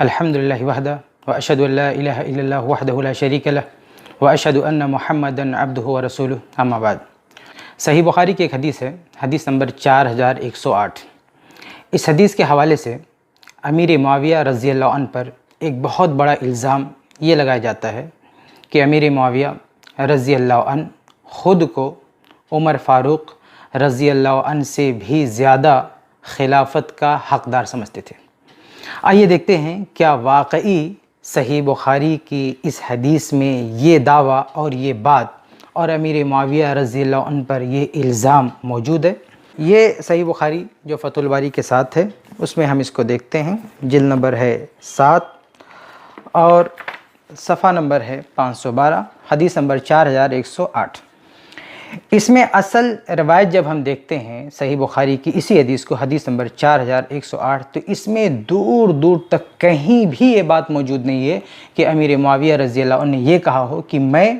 الحمدللہ وحدہ واشہد ان لا الہ الا اللہ وحدہ لا شریک لہ واشہد ان محمدا عبدہ ورسولہ اما بعد۔ صحیح بخاری کی ایک حدیث ہے، حدیث نمبر 4108۔ اس حدیث کے حوالے سے امیر معاویہ رضی اللہ عنہ پر ایک بہت بڑا الزام یہ لگایا جاتا ہے کہ امیر معاویہ رضی اللہ عنہ خود کو عمر فاروق رضی اللہ عنہ سے بھی زیادہ خلافت کا حقدار سمجھتے تھے۔ آئیے دیکھتے ہیں کیا واقعی صحیح بخاری کی اس حدیث میں یہ دعویٰ اور یہ بات اور امیر معاویہ رضی اللہ عنہ پر یہ الزام موجود ہے۔ یہ صحیح بخاری جو فتح الباری کے ساتھ ہے، اس میں ہم اس کو دیکھتے ہیں۔ جلد نمبر ہے 7 اور صفحہ نمبر ہے 512، حدیث نمبر 4108۔ اس میں اصل روایت جب ہم دیکھتے ہیں صحیح بخاری کی اسی حدیث کو، حدیث نمبر 4108، تو اس میں دور دور تک کہیں بھی یہ بات موجود نہیں ہے کہ امیر معاویہ رضی اللہ عنہ نے یہ کہا ہو کہ میں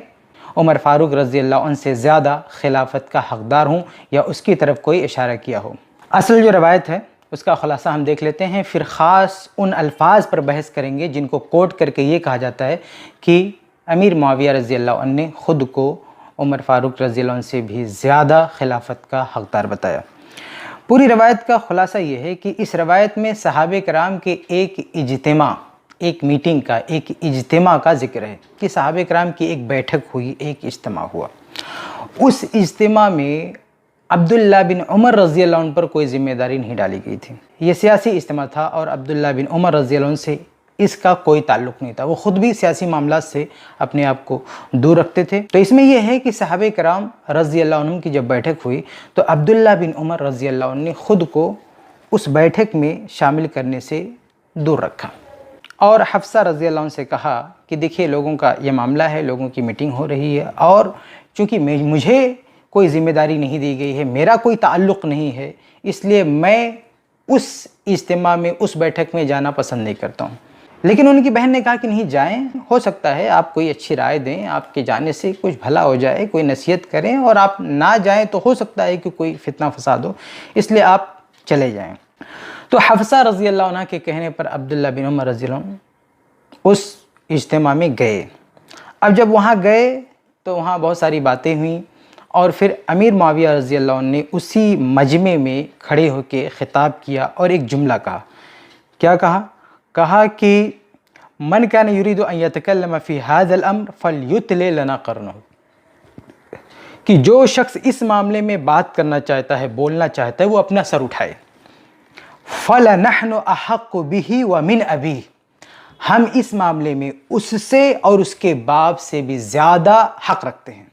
عمر فاروق رضی اللہ عنہ سے زیادہ خلافت کا حقدار ہوں، یا اس کی طرف کوئی اشارہ کیا ہو۔ اصل جو روایت ہے اس کا خلاصہ ہم دیکھ لیتے ہیں، پھر خاص ان الفاظ پر بحث کریں گے جن کو کوٹ کر کے یہ کہا جاتا ہے کہ امیر معاویہ رضی اللہ عنہ نے خود کو عمر فاروق رضی اللہ عنہ سے بھی زیادہ خلافت کا حقدار بتایا۔ پوری روایت کا خلاصہ یہ ہے کہ اس روایت میں صحابہ کرام کے ایک اجتماع، ایک میٹنگ کا، ایک اجتماع کا ذکر ہے کہ صحابہ کرام کی ایک بیٹھک ہوئی، ایک اجتماع ہوا۔ اس اجتماع میں عبداللہ بن عمر رضی اللہ عنہ پر کوئی ذمہ داری نہیں ڈالی گئی تھی۔ یہ سیاسی اجتماع تھا اور عبداللہ بن عمر رضی اللہ عنہ سے اس کا کوئی تعلق نہیں تھا، وہ خود بھی سیاسی معاملات سے اپنے آپ کو دور رکھتے تھے۔ تو اس میں یہ ہے کہ صحابہ کرام رضی اللہ عنہ کی جب بیٹھک ہوئی تو عبداللہ بن عمر رضی اللہ عنہ نے خود کو اس بیٹھک میں شامل کرنے سے دور رکھا، اور حفصہ رضی اللہ عنہ سے کہا کہ دیکھیے لوگوں کا یہ معاملہ ہے، لوگوں کی میٹنگ ہو رہی ہے، اور چونکہ مجھے کوئی ذمہ داری نہیں دی گئی ہے، میرا کوئی تعلق نہیں ہے، اس لیے میں اس اجتماع میں، اس بیٹھک میں جانا پسند نہیں کرتا ہوں۔ لیکن ان کی بہن نے کہا کہ نہیں جائیں، ہو سکتا ہے آپ کوئی اچھی رائے دیں، آپ کے جانے سے کچھ بھلا ہو جائے، کوئی نصیحت کریں، اور آپ نہ جائیں تو ہو سکتا ہے کہ کوئی فتنہ فساد ہو، اس لیے آپ چلے جائیں۔ تو حفصہ رضی اللہ عنہ کے کہنے پر عبداللہ بن عمر رضی اللہ عنہ اس اجتماع میں گئے۔ اب جب وہاں گئے تو وہاں بہت ساری باتیں ہوئیں، اور پھر امیر معاویہ رضی اللہ عنہ نے اسی مجمع میں کھڑے ہو کے خطاب کیا اور ایک جملہ کہا۔ کیا کہا؟ کہا کہ من کان یرید ان یتکلم فی ھذا الامر فلیتل لنا قرنہ، کہ جو شخص اس معاملے میں بات کرنا چاہتا ہے، بولنا چاہتا ہے، وہ اپنا سر اٹھائے۔ فلنحن احق بہ ومن ابیہ، ہم اس معاملے میں اس سے اور اس کے باپ سے بھی زیادہ حق رکھتے ہیں۔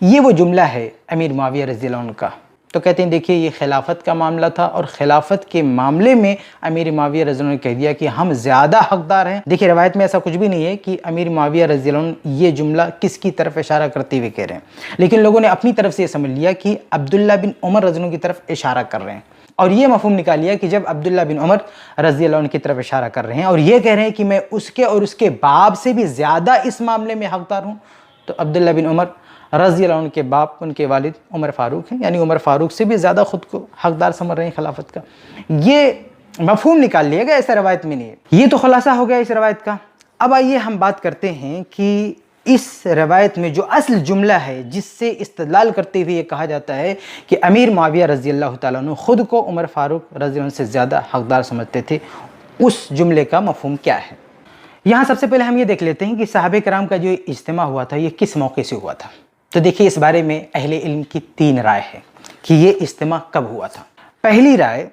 یہ وہ جملہ ہے امیر معاویہ رضی اللہ عنہ کا۔ تو کہتے ہیں دیکھیے یہ خلافت کا معاملہ تھا، اور خلافت کے معاملے میں امیر معاویہ رضی اللہ عنہ نے کہہ دیا کہ ہم زیادہ حقدار ہیں۔ دیکھیے روایت میں ایسا کچھ بھی نہیں ہے کہ امیر معاویہ رضی اللہ عنہ یہ جملہ کس کی طرف اشارہ کرتے ہوئے کہہ رہے ہیں، لیکن لوگوں نے اپنی طرف سے یہ سمجھ لیا کہ عبداللہ بن عمر رضی اللہ عنہ کی طرف اشارہ کر رہے ہیں، اور یہ مفہوم نکال لیا کہ جب عبداللہ بن عمر رضی اللہ عنہ کی طرف اشارہ کر رہے ہیں اور یہ کہہ رہے ہیں کہ میں اس کے اور اس کے باپ سے بھی زیادہ اس معاملے میں حقدار ہوں، تو عبداللہ بن عمر رضی اللہ عنہ کے باپ، ان کے والد عمر فاروق ہیں، یعنی عمر فاروق سے بھی زیادہ خود کو حقدار سمجھ رہے ہیں خلافت کا۔ یہ مفہوم نکال لیا گیا، ایسا روایت میں نہیں ہے۔ یہ تو خلاصہ ہو گیا اس روایت کا۔ اب آئیے ہم بات کرتے ہیں کہ اس روایت میں جو اصل جملہ ہے جس سے استدلال کرتے ہوئے یہ کہا جاتا ہے کہ امیر معاویہ رضی اللہ تعالیٰ عنہ خود کو عمر فاروق رضی اللہ عنہ سے زیادہ حقدار سمجھتے تھے، اس جملے کا مفہوم کیا ہے؟ یہاں سب سے پہلے ہم یہ دیکھ لیتے ہیں کہ صحابہ کرام کا جو اجتماع ہوا تھا یہ کس موقع سے ہوا تھا۔ تو دیکھیے اس بارے میں اہل علم کی 3 رائے ہے کہ یہ اجتماع کب ہوا تھا۔ پہلی رائے،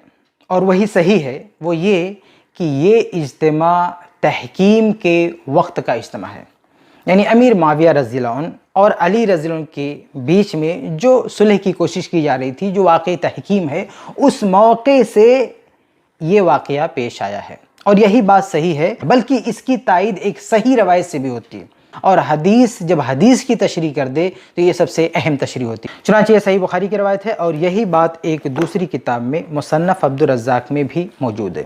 اور وہی صحیح ہے، وہ یہ کہ یہ اجتماع تحکیم کے وقت کا اجتماع ہے، یعنی امیر معاویہ رضی اللہ عنہ اور علی رضی اللہ عنہ کے بیچ میں جو صلح کی کوشش کی جا رہی تھی، جو واقعہ تحکیم ہے، اس موقع سے یہ واقعہ پیش آیا ہے، اور یہی بات صحیح ہے، بلکہ اس کی تائید ایک صحیح روایت سے بھی ہوتی ہے، اور حدیث جب حدیث کی تشریح کر دے تو یہ سب سے اہم تشریح ہوتی ہے۔ چنانچہ یہ صحیح بخاری کی روایت ہے، اور یہی بات ایک دوسری کتاب میں مصنف عبد الرزاق میں بھی موجود ہے۔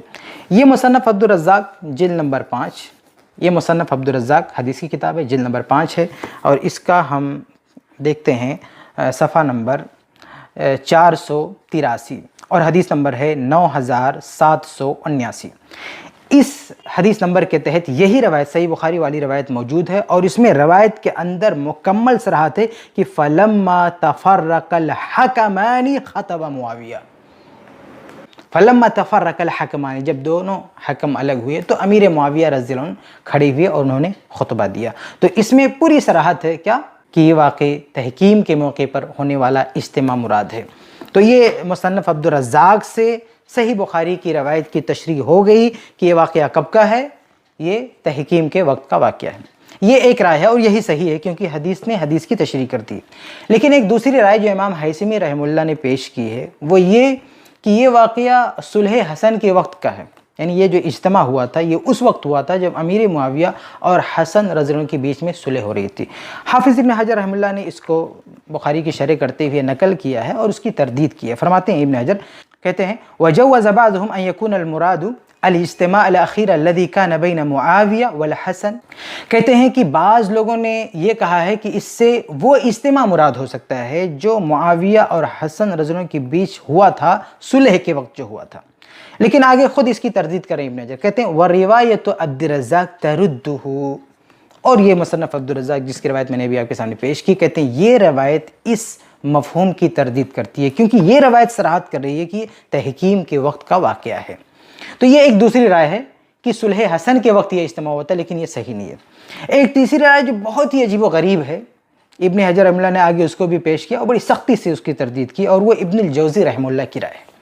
یہ مصنف عبد الرزاق جلد نمبر 5، یہ مصنف عبد الرزاق حدیث کی کتاب ہے، جلد نمبر 5 ہے، اور اس کا ہم دیکھتے ہیں صفحہ نمبر 483، اور حدیث نمبر ہے 9779۔ اس حدیث نمبر کے تحت یہی روایت صحیح بخاری والی روایت موجود ہے، اور اس میں روایت کے اندر مکمل صراحت ہے کہ فلما تفرق الحکمان خطب معاویہ، فلما تفرق الحکمان، جب دونوں حکم الگ ہوئے تو امیر معاویہ رضی اللہ عنہ کھڑے ہوئے اور انہوں نے خطبہ دیا۔ تو اس میں پوری صراحت ہے کیا کہ یہ واقع تحکیم کے موقع پر ہونے والا اجتماع مراد ہے۔ تو یہ مصنف عبدالرزاق سے صحیح بخاری کی روایت کی تشریح ہو گئی کہ یہ واقعہ کب کا ہے، یہ تحکیم کے وقت کا واقعہ ہے۔ یہ ایک رائے ہے اور یہی صحیح ہے کیونکہ حدیث نے حدیث کی تشریح کر دی۔ لیکن ایک دوسری رائے جو امام حیثمی رحمہ اللہ نے پیش کی ہے وہ یہ کہ یہ واقعہ صلح حسن کے وقت کا ہے، یعنی یہ جو اجتماع ہوا تھا یہ اس وقت ہوا تھا جب امیر معاویہ اور حسن رضی اللہ عنہ کے بیچ میں صلح ہو رہی تھی۔ حافظ ابن حجر رحمہ اللہ نے اس کو بخاری کی شرح کرتے ہوئے نقل کیا ہے اور اس کی تردید کی ہے۔ فرماتے ہیں ابن حجر کہتے ہیں وَجَوَّزَ بَعْضُهُمْ أَن يَكُونَ الْمُرَادُ الاجتماع الأخير الذي كان بين معاویہ والحسن، کہتے ہیں کہ بعض لوگوں نے یہ کہا ہے کہ اس سے وہ اجتماع مراد ہو سکتا ہے جو معاویہ اور حسن رضی اللہ عنہ کے بیچ ہوا تھا صلح کے وقت جو ہوا تھا، لیکن آگے خود اس کی تردید کریں ابن حجر، کہتے ہیں وَرِوَایَةُ عبدالرزاق تَرُدُّهُ، اور یہ مصنف عبدالرزاق جس کی روایت میں نے بھی آپ کے سامنے پیش کی، کہتے ہیں یہ روایت اس مفہوم کی تردید کرتی ہے کیونکہ یہ روایت صراحت کر رہی ہے کہ تحکیم کے وقت کا واقعہ ہے۔ تو یہ ایک دوسری رائے ہے کہ صلح حسن کے وقت یہ اجتماع ہوتا ہے، لیکن یہ صحیح نہیں ہے۔ ایک تیسری رائے جو بہت ہی عجیب و غریب ہے، ابن حجر رحمہ اللہ نے آگے اس کو بھی پیش کیا اور بڑی سختی سے اس کی تردید کی، اور وہ ابن الجوزی رحمہ اللہ کی رائے ہے۔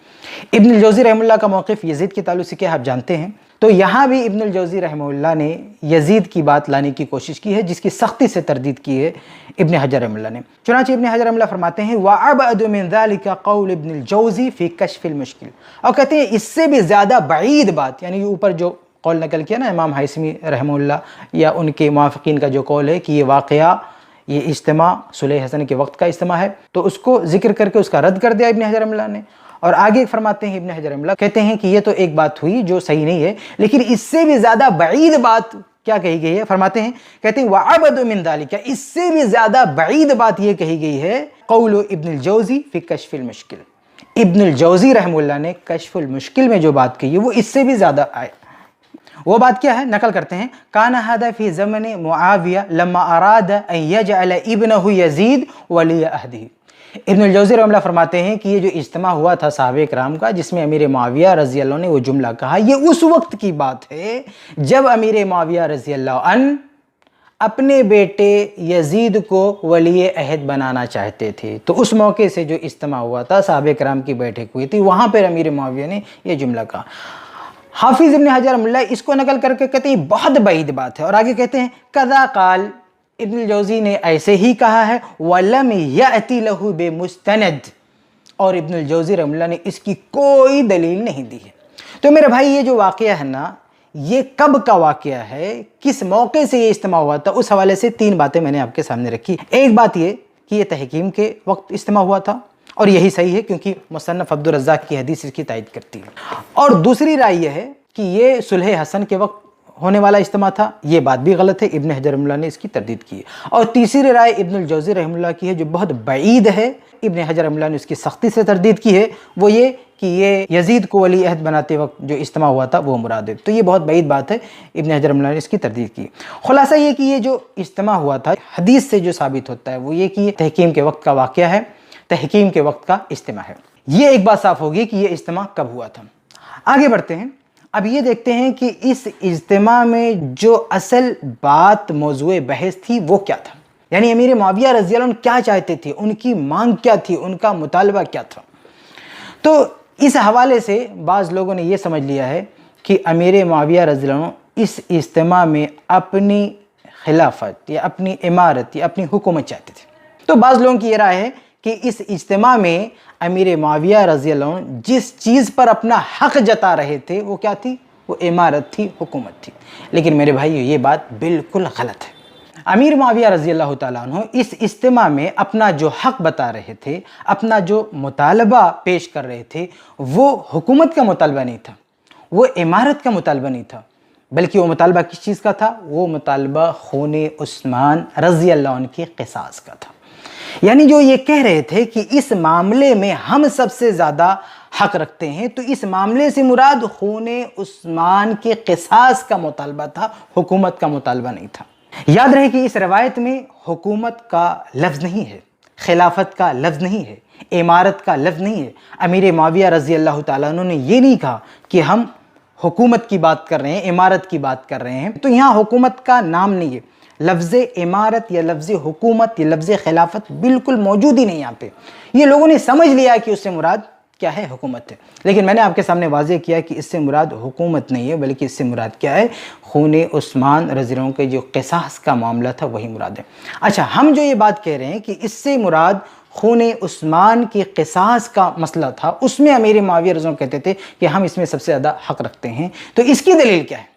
ابن الجوزی رحمہ اللہ کا موقف یزید کے تعلق سے کیا آپ جانتے ہیں، تو یہاں بھی ابن الجوزی رحمہ اللہ نے یزید کی بات لانے کی کوشش کی ہے جس کی سختی سے تردید کی ہے ابن حجر رحمہ اللہ نے۔ چنانچہ ابن حجر رحمہ اللہ فرماتے ہیں وَأَبْعَدُ مِنْ ذَلِكَ قَوْلُ ابن الجوزی فی کشف المشکل، اور کہتے ہیں اس سے بھی زیادہ بعید بات، یعنی اوپر جو قول نقل کیا نا امام حیثمی رحمہ اللہ یا ان کے موافقین کا جو قول ہے کہ یہ واقعہ یہ اجتماع صلح حسن کے وقت کا اجتماع ہے، تو اس کو ذکر کر کے اس کا رد کر دیا ابن حجر رحمہ اللہ نے۔ اور آگے فرماتے ہیں ابن حجر رحمہ اللہ کہتے ہیں کہ یہ تو ایک بات ہوئی جو صحیح نہیں ہے، لیکن اس سے بھی زیادہ بعید بات کیا کہی گئی ہے، فرماتے ہیں کہتے ہیں وَعَبَدُ مِنْ ذَلِكَ، اس سے بھی زیادہ بعید بات یہ کہی گئی ہے قول ابن الجوزی فی کشف المشکل، ابن الجوزی رحمہ اللہ نے کشف المشکل میں جو بات کہی ہے وہ اس سے بھی زیادہ آئے۔ وہ بات کیا ہے، نقل کرتے ہیں کان ھذا فی زمن معاویہ لما اراد ان یجعل ابنہ یزید ولی عہدہ۔ ابن الجوزی رحمہ اللہ فرماتے ہیں کہ یہ جو اجتماع ہوا تھا صحابہ کرام کا جس میں امیر معاویہ رضی اللہ عنہ نے وہ جملہ کہا، یہ اس وقت کی بات ہے جب امیر معاویہ رضی اللہ عنہ اپنے بیٹے یزید کو ولی عہد بنانا چاہتے تھے۔ تو اس موقع سے جو اجتماع ہوا تھا صحابہ کرام کی بیٹھک ہوئی تھی، وہاں پر امیر معاویہ نے یہ جملہ کہا۔ حافظ ابن حجر رحمہ اللہ اس کو نقل کر کے کہتے ہیں بہت بعید بات ہے، اور آگے کہتے ہیں کذا قال، ابن الجوزی نے ایسے ہی کہا ہے وَلَمْ يَأْتِ لَهُ بِمُسْتَنَدْ، اور ابن الجوزی رحمہ اللہ نے اس کی کوئی دلیل نہیں دی ہے۔ تو میرے بھائی یہ جو واقعہ ہے نا، یہ کب کا واقعہ ہے، کس موقع سے یہ اجتماع ہوا تھا، اس حوالے سے تین باتیں میں نے آپ کے سامنے رکھی۔ ایک بات یہ کہ یہ تحکیم کے وقت اجتماع ہوا تھا، اور یہی صحیح ہے کیونکہ مصنف عبدالرزاق کی حدیث اس کی تائید کرتی ہے۔ اور دوسری رائے یہ ہے کہ یہ صلح حسن کے وقت ہونے والا اجتماع تھا، یہ بات بھی غلط ہے، ابن حجر رحمہ اللہ نے اس کی تردید کی ہے۔ اور تیسری رائے ابن الجوزی رحمہ اللہ کی ہے جو بہت بعید ہے، ابن حجر رحمہ اللہ نے اس کی سختی سے تردید کی ہے، وہ یہ کہ یہ یزید کو ولی عہد بناتے وقت جو اجتماع ہوا تھا وہ مراد ہے۔ تو یہ بہت بعید بات ہے، ابن حجر رحمہ اللہ نے اس کی تردید کی۔ خلاصہ یہ کہ یہ جو اجتماع ہوا تھا حدیث سے جو ثابت ہوتا ہے وہ یہ کہ یہ تحکیم کے وقت کا واقعہ ہے، تحکیم کے وقت کا اجتماع ہے۔ یہ ایک بات صاف ہوگی کہ یہ اجتماع کب ہوا تھا۔ آگے بڑھتے ہیں، اب یہ دیکھتے ہیں کہ اس اجتماع میں جو اصل بات موضوع بحث تھی وہ کیا تھا، یعنی امیر معاویہ رضی اللہ عنہ کیا چاہتے تھے، ان کی مانگ کیا تھی، ان کا مطالبہ کیا تھا۔ تو اس حوالے سے بعض لوگوں نے یہ سمجھ لیا ہے کہ امیر معاویہ رضی اللہ عنہ اس اجتماع میں اپنی خلافت یا اپنی امارت یا اپنی حکومت چاہتے تھے۔ تو بعض لوگوں کی یہ رائے ہے کہ اس اجتماع میں امیر معاویہ رضی اللہ عنہ جس چیز پر اپنا حق جتا رہے تھے وہ کیا تھی، وہ امارت تھی، حکومت تھی۔ لیکن میرے بھائی یہ بات بالکل غلط ہے۔ امیر معاویہ رضی اللہ تعالیٰ عنہ اس اجتماع میں اپنا جو حق بتا رہے تھے، اپنا جو مطالبہ پیش کر رہے تھے، وہ حکومت کا مطالبہ نہیں تھا، وہ امارت کا مطالبہ نہیں تھا، بلکہ وہ مطالبہ کس چیز کا تھا، وہ مطالبہ خون عثمان رضی اللہ عنہ کے قصاص کا تھا۔ یعنی جو یہ کہہ رہے تھے کہ اس معاملے میں ہم سب سے زیادہ حق رکھتے ہیں، تو اس معاملے سے مراد خون عثمان کے قصاص کا مطالبہ تھا، حکومت کا مطالبہ نہیں تھا۔ یاد رہے کہ اس روایت میں حکومت کا لفظ نہیں ہے، خلافت کا لفظ نہیں ہے، امارت کا لفظ نہیں ہے۔ امیر معاویہ رضی اللہ تعالیٰ عنہ نے یہ نہیں کہا کہ ہم حکومت کی بات کر رہے ہیں، امارت کی بات کر رہے ہیں، تو یہاں حکومت کا نام نہیں ہے۔ لفظ امارت یا لفظ حکومت یا لفظ خلافت بالکل موجود ہی نہیں یہاں پہ۔ یہ لوگوں نے سمجھ لیا کہ اس سے مراد کیا ہے، حکومت ہے، لیکن میں نے آپ کے سامنے واضح کیا کہ اس سے مراد حکومت نہیں ہے، بلکہ اس سے مراد کیا ہے، خون عثمان رضی اللہ عنہ کے جو قصاص کا معاملہ تھا وہی مراد ہے۔ اچھا، ہم جو یہ بات کہہ رہے ہیں کہ اس سے مراد خون عثمان کے قصاص کا مسئلہ تھا، اس میں امیر معاویہ رضی اللہ عنہ کہتے تھے کہ ہم اس میں سب سے زیادہ حق رکھتے ہیں، تو اس کی دلیل کیا ہے؟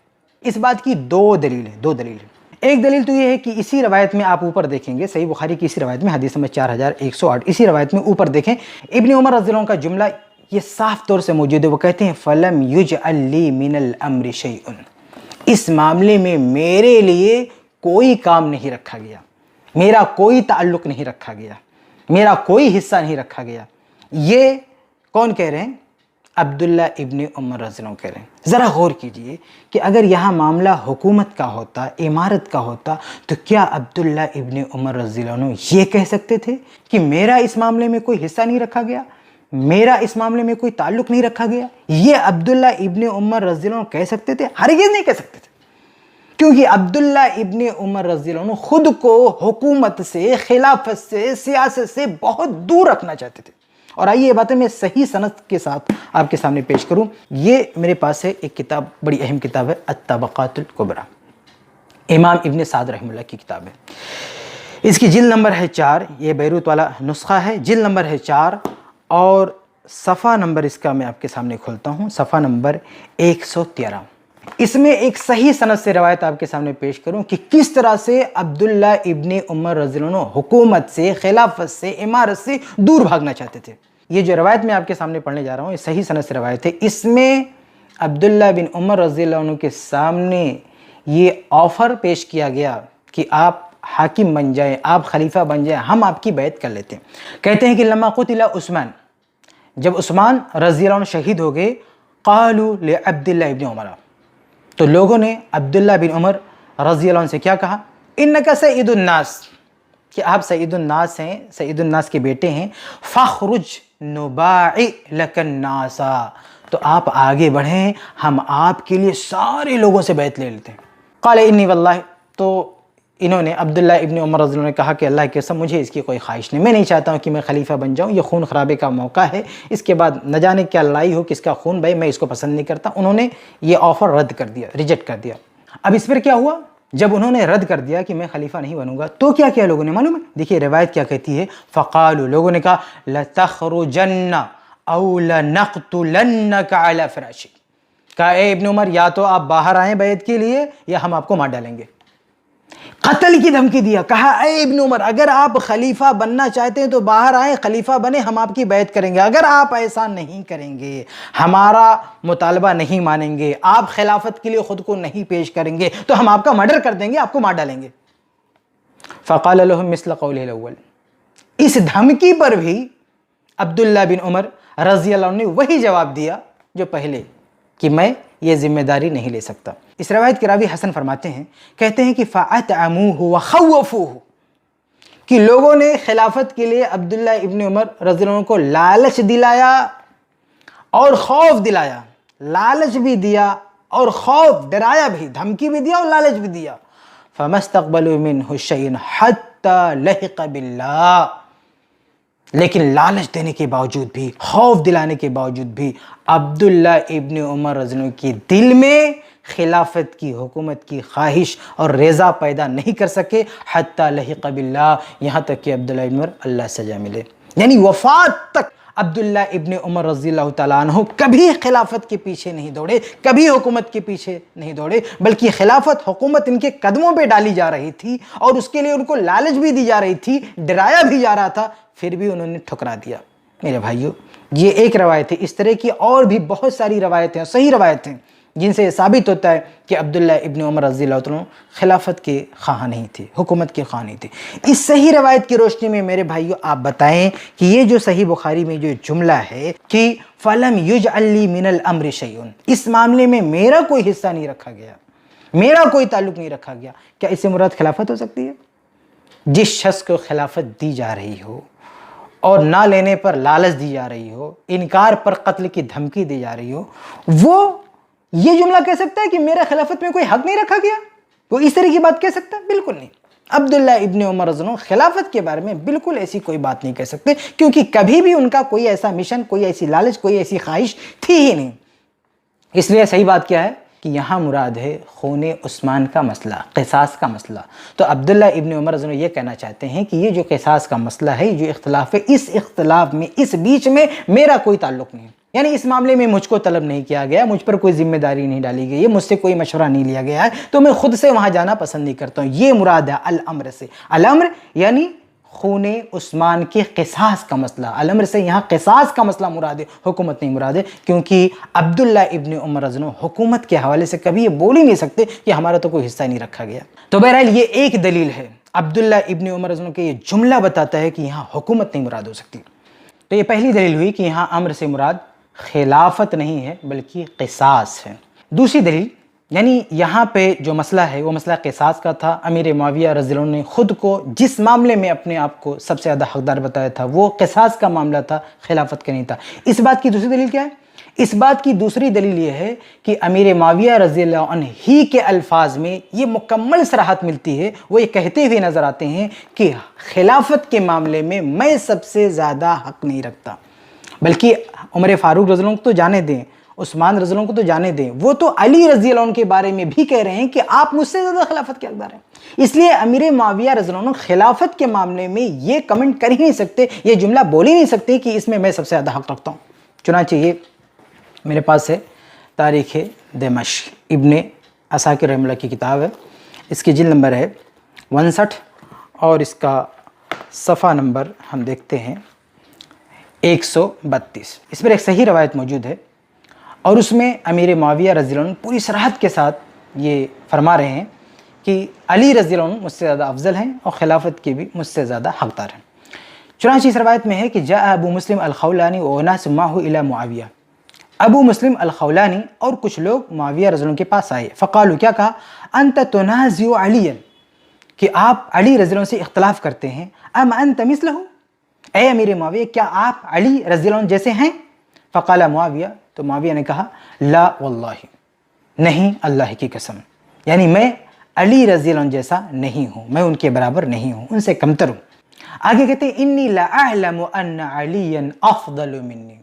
اس بات کی دو دلیل ہیں۔ ایک دلیل تو یہ ہے کہ اسی روایت میں آپ اوپر دیکھیں گے، صحیح بخاری کی اسی روایت میں حدیث نمبر 4108، اسی روایت میں اوپر دیکھیں ابن عمر رضی اللہ عنہ کا جملہ یہ صاف طور سے موجود ہے۔ وہ کہتے ہیں فَلَمْ يُجْعَلْ لِي مِنَ الْأَمْرِ شَيْءٌ، اس معاملے میں میرے لیے کوئی کام نہیں رکھا گیا، میرا کوئی تعلق نہیں رکھا گیا، میرا کوئی حصہ نہیں رکھا گیا۔ یہ کون کہہ رہے ہیں؟ عبداللہ ابن عمر رضی اللہ عنہ کہہ رہے ہیں۔ ذرا غور کیجئے کہ اگر یہاں معاملہ حکومت کا ہوتا، امارت کا ہوتا، تو کیا عبداللہ ابن عمر رضی اللہ عنہ یہ کہہ سکتے تھے کہ میرا اس معاملے میں کوئی حصہ نہیں رکھا گیا، میرا اس معاملے میں کوئی تعلق نہیں رکھا گیا؟ یہ عبداللہ ابن عمر رضی اللہ عنہ کہہ سکتے تھے؟ ہرگز نہیں کہہ سکتے تھے، کیونکہ عبداللہ ابن عمر رضی اللہ عنہ خود کو حکومت سے، خلافت سے، سیاست سے بہت دور رکھنا چاہتے تھے۔ اور آئیے یہ باتیں میں صحیح سند کے ساتھ آپ کے سامنے پیش کروں۔ یہ میرے پاس ہے ایک کتاب، بڑی اہم کتاب ہے، الطبقات الکبریٰ، امام ابن سعد رحمہ اللہ کی کتاب ہے۔ اس کی جلد نمبر ہے 4، یہ بیروت والا نسخہ ہے، جلد نمبر ہے 4، اور صفحہ نمبر اس کا میں آپ کے سامنے کھولتا ہوں، صفحہ نمبر 113۔ اس میں ایک صحیح سند سے روایت آپ کے سامنے پیش کروں کہ کس طرح سے عبداللہ ابن عمر رضی اللہ عنہ حکومت سے، خلافت سے، امارت سے دور بھاگنا چاہتے تھے۔ یہ جو روایت میں آپ کے سامنے پڑھنے جا رہا ہوں، یہ صحیح سند سے روایت ہے۔ اس میں عبداللہ بن عمر رضی اللہ عنہ کے سامنے یہ آفر پیش کیا گیا کہ آپ حاکم بن جائیں، آپ خلیفہ بن جائیں، ہم آپ کی بیعت کر لیتے ہیں۔ کہتے ہیں کہ لما قتل عثمان، جب عثمان رضی اللہ عنہ شہید ہو گئے، قالوا لعبداللہ ابن عمر، تو لوگوں نے عبداللہ بن عمر رضی اللہ عنہ سے کیا کہا؟ انک سید الناس، کہ آپ سید الناس ہیں، سید الناس کے بیٹے ہیں، فخرج نباعی لک الناس، تو آپ آگے بڑھیں، ہم آپ کے لیے سارے لوگوں سے بیعت لے لیتے ہیں۔ قال انی واللہ، تو انہوں نے عبداللہ ابن عمر رضی اللہ عنہ نے کہا کہ اللہ کی قسم مجھے اس کی کوئی خواہش نہیں، میں نہیں چاہتا ہوں کہ میں خلیفہ بن جاؤں، یہ خون خرابے کا موقع ہے، اس کے بعد نہ جانے کیا لڑائی ہو، کس کا خون بھائی، میں اس کو پسند نہیں کرتا۔ انہوں نے یہ آفر رد کر دیا، ریجیکٹ کر دیا۔ اب اس پر کیا ہوا؟ جب انہوں نے رد کر دیا کہ میں خلیفہ نہیں بنوں گا، تو کیا کیا لوگوں نے معلوم ہے؟ دیکھیے روایت کیا کہتی ہے، فقالوا، لوگوں نے کہا لتخرجن او لنقتلنک علی فراشک، کہا اے ابن عمر یا تو آپ باہر آئیں بیعت کے لیے یا ہم آپ کو مار ڈالیں گے۔ قتل کی دھمکی دیا، کہا اے ابن عمر اگر آپ خلیفہ بننا چاہتے ہیں تو باہر آئیں، خلیفہ بنے، ہم آپ کی بیعت کریں گے، اگر آپ ایسا نہیں کریں گے، ہمارا مطالبہ نہیں مانیں گے، آپ خلافت کے لیے خود کو نہیں پیش کریں گے، تو ہم آپ کا مرڈر کر دیں گے، آپ کو مار ڈالیں گے۔ فقال لهم مثل قوله الاول، اس دھمکی پر بھی عبداللہ بن عمر رضی اللہ عنہ نے وہی جواب دیا جو پہلے، کہ میں یہ ذمہ داری نہیں لے سکتا۔ اس روایت کے راوی حسن فرماتے ہیں، کہتے ہیں کہ فَأَطْعَمُوهُ وَخَوَّفُوهُ، کہ لوگوں نے خلافت کے لیے عبداللہ ابن عمر رضی اللہ عنہ کو لالچ دلایا اور خوف دلایا، لالچ بھی دیا اور خوف، ڈرایا بھی، دھمکی بھی دیا اور لالچ بھی دیا۔ فَمَا اسْتَقْبَلُوا مِنْهُ شَيْءٍ حَتَّى لَحِقَ بِاللَّهِ، لیکن لالچ دینے کے باوجود بھی، خوف دلانے کے باوجود بھی، عبداللہ ابن عمر رضی اللہ عنہ کے دل میں خلافت کی، حکومت کی خواہش اور رضا پیدا نہیں کر سکے، حتی لحق باللہ، یہاں تک کہ عبداللہ ابن عمر اللہ سے جا ملے، یعنی وفات تک عبداللہ ابن عمر رضی اللہ تعالیٰ عنہ کبھی خلافت کے پیچھے نہیں دوڑے، کبھی حکومت کے پیچھے نہیں دوڑے، بلکہ خلافت، حکومت ان کے قدموں پہ ڈالی جا رہی تھی اور اس کے لیے ان کو لالچ بھی دی جا رہی تھی، ڈرایا بھی جا رہا تھا، پھر بھی انہوں نے ٹھکرا دیا۔ میرے بھائیو، یہ ایک روایت ہے، اس طرح کی اور بھی بہت ساری روایتیں، صحیح روایتیں جن سے یہ ثابت ہوتا ہے کہ عبداللہ ابن عمر رضی اللہ عنہ خلافت کے خواہاں نہیں تھے، حکومت کے خواہاں نہیں تھے۔ اس صحیح روایت کی روشنی میں میرے بھائیو آپ بتائیں کہ یہ جو صحیح بخاری میں جو جملہ ہے کہ فَلَمْ يُجْعَلْ لِي مِنَ الْأَمْرِ شَيْءٌ، اس معاملے میں میرا کوئی حصہ نہیں رکھا گیا، میرا کوئی تعلق نہیں رکھا گیا، کیا اس سے مراد خلافت ہو سکتی ہے؟ جس شخص کو خلافت دی جا رہی ہو اور نہ لینے پر لالچ دی جا رہی ہو، انکار پر قتل کی دھمکی دی جا رہی ہو، وہ یہ جملہ کہہ سکتا ہے کہ میرا خلافت میں کوئی حق نہیں رکھا گیا؟ وہ اس طرح کی بات کہہ سکتا ہے؟ بالکل نہیں۔ عبداللہ ابن عمر رضی اللہ عنہ خلافت کے بارے میں بالکل ایسی کوئی بات نہیں کہہ سکتے، کیونکہ کبھی بھی ان کا کوئی ایسا مشن، کوئی ایسی لالچ، کوئی ایسی خواہش تھی ہی نہیں۔ اس لیے صحیح بات کیا ہے کہ یہاں مراد ہے خون عثمان کا مسئلہ، قصاص کا مسئلہ۔ تو عبداللہ ابن عمر رضی اللہ عنہ یہ کہنا چاہتے ہیں کہ یہ جو قصاص کا مسئلہ ہے، جو اختلاف ہے، اس اختلاف میں، اس بیچ میں میرا کوئی تعلق نہیں ہے، یعنی اس معاملے میں مجھ کو طلب نہیں کیا گیا، مجھ پر کوئی ذمہ داری نہیں ڈالی گئی ہے، مجھ سے کوئی مشورہ نہیں لیا گیا ہے، تو میں خود سے وہاں جانا پسند نہیں کرتا ہوں۔ یہ مراد ہے الامر سے۔ الامر یعنی خون عثمان کے قصاص کا مسئلہ، الامر سے یہاں قصاص کا مسئلہ مراد ہے، حکومت نہیں مراد ہے، کیونکہ عبداللہ ابن عمر رضی اللہ عنہ حکومت کے حوالے سے کبھی یہ بول ہی نہیں سکتے کہ ہمارا تو کوئی حصہ نہیں رکھا گیا۔ تو بہرحال یہ ایک دلیل ہے، عبداللہ ابن عمر رضی اللہ عنہ کے یہ جملہ بتاتا ہے کہ یہاں حکومت نہیں مراد ہو سکتی۔ تو یہ پہلی دلیل ہوئی کہ یہاں امر سے مراد خلافت نہیں ہے بلکہ قصاص ہے۔ دوسری دلیل، یعنی یہاں پہ جو مسئلہ ہے وہ مسئلہ قصاص کا تھا۔ امیر معاویہ رضی اللہ عنہ نے خود کو جس معاملے میں اپنے آپ کو سب سے زیادہ حقدار بتایا تھا وہ قصاص کا معاملہ تھا، خلافت کا نہیں تھا۔ اس بات کی دوسری دلیل کیا ہے؟ اس بات کی دوسری دلیل یہ ہے کہ امیر معاویہ رضی اللہ عنہ ہی کے الفاظ میں یہ مکمل صراحت ملتی ہے، وہ یہ کہتے ہوئے نظر آتے ہیں کہ خلافت کے معاملے میں میں سب سے زیادہ حق نہیں رکھتا، بلکہ عمر فاروق رضی اللہ عنہ کو تو جانے دیں، عثمان رضی اللہ عنہ کو تو جانے دیں، وہ تو علی رضی اللہ عنہ کے بارے میں بھی کہہ رہے ہیں کہ آپ مجھ سے زیادہ خلافت کے حقدار ہیں۔ اس لیے امیر معاویہ رضی اللہ عنہ خلافت کے معاملے میں یہ کمنٹ کر ہی نہیں سکتے، یہ جملہ بول ہی نہیں سکتے کہ اس میں سب سے زیادہ حق رکھتا ہوں۔ چنانچہ یہ میرے پاس ہے تاریخ دمشق، ابن عساکر رحمہ اللہ کی کتاب ہے، اس کی جلد نمبر ہے 59 اور اس کا صفحہ نمبر ہم دیکھتے ہیں 132۔ اس پر ایک صحیح روایت موجود ہے اور اس میں امیر معاویہ رضی اللہ عنہ پوری صراحت کے ساتھ یہ فرما رہے ہیں کہ علی رضی اللہ عنہ مجھ سے زیادہ افضل ہیں اور خلافت کے بھی مجھ سے زیادہ حقدار ہیں۔ چنانچہ اس روایت میں ہے کہ جاء ابو مسلم الخولانی واناس معه الى معاویہ، ابو مسلم الخولانی اور کچھ لوگ معاویہ رضی اللہ عنہ کے پاس آئے، فقالوا، کیا کہا، انت تنازع علی، کہ آپ علی رضی اللہ عنہ سے اختلاف کرتے ہیں، ام انت مثلہ، اے امیر معاویہ کیا آپ علی رضی اللہ عنہ جیسے ہیں؟ فقال معاویہ، تو معاویہ نے کہا، لا واللہ، نہیں اللہ کی قسم، یعنی میں علی رضی اللہ عنہ جیسا نہیں ہوں، میں ان کے برابر نہیں ہوں، ان سے کمتر ہوں۔ آگے کہتے ہیں انی لا اعلم ان علیا افضل منی،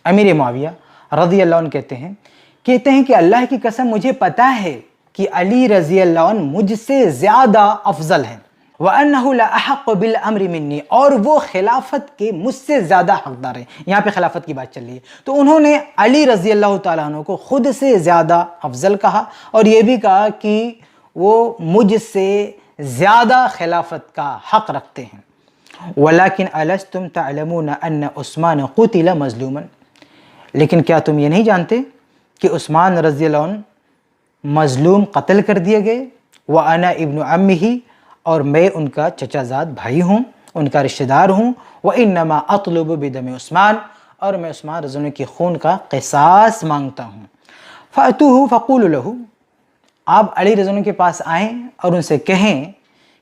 امیر معاویہ رضی اللہ عنہ کہتے ہیں کہ اللہ کی قسم مجھے پتا ہے کہ علی رضی اللہ عنہ مجھ سے زیادہ افضل ہیں، وَأَنَّهُ لَأَحَقُّ بِالْأَمْرِ مِنِّي، اور وہ خلافت کے مجھ سے زیادہ حقدار ہیں۔ یہاں پہ خلافت کی بات چل رہی ہے، تو انہوں نے علی رضی اللہ تعالیٰ عنہ کو خود سے زیادہ افضل کہا اور یہ بھی کہا کہ وہ مجھ سے زیادہ خلافت کا حق رکھتے ہیں۔ وَلَكِنْ أَلَسْتُمْ تَعْلَمُونَ أَنَّ عُثْمَانَ قُتِلَ مَظْلُومًا، لیکن کیا تم یہ نہیں جانتے کہ عثمان رضی اللہ عنہ مظلوم قتل کر دیے گئے، وَأَنَا ابْنُ عَمِّهِ، اور میں ان کا چچا زاد بھائی ہوں، ان کا رشتہ دار ہوں، وَإِنَّمَا أَطْلُبُ بِدَمِ عثمان، اور میں عثمان رضی اللہ عنہ کے خون کا قصاص مانگتا ہوں۔ فَأْتُوهُ فَقُولُوا لَهُ، آپ علی رضی اللہ عنہ کے پاس آئیں اور ان سے کہیں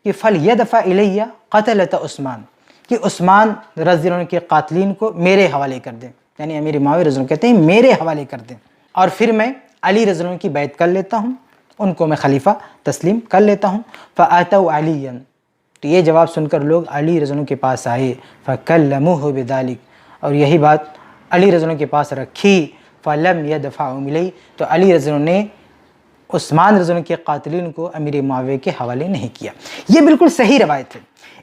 کہ فَلْيَدْفَعْ إِلَيَّ قَتَلَةَ عثمان، کہ عثمان رضی اللہ عنہ کے قاتلین کو میرے حوالے کر دیں، یعنی امیر معاویہ رضی اللہ عنہ کہتے ہیں میرے حوالے کر دیں، اور پھر میں علی رضی اللہ عنہ کی بیعت کر لیتا ہوں، ان کو میں خلیفہ تسلیم کر لیتا ہوں۔ فَآتَوْا عَلِيًّا، تو یہ جواب سن کر لوگ علی رضی اللہ عنہ کے پاس آئے، فَكَلَّمُوهُ بِذَلِكَ، اور یہی بات علی رضی اللہ عنہ کے پاس رکھی، فَلَمْ يَدْفَعُوا إِلَيْهِ، تو علی رضی اللہ عنہ نے عثمان رضی اللہ عنہ کے قاتلین کو امیر معاویہ کے حوالے نہیں کیا۔ یہ بالکل صحیح روایت ہے۔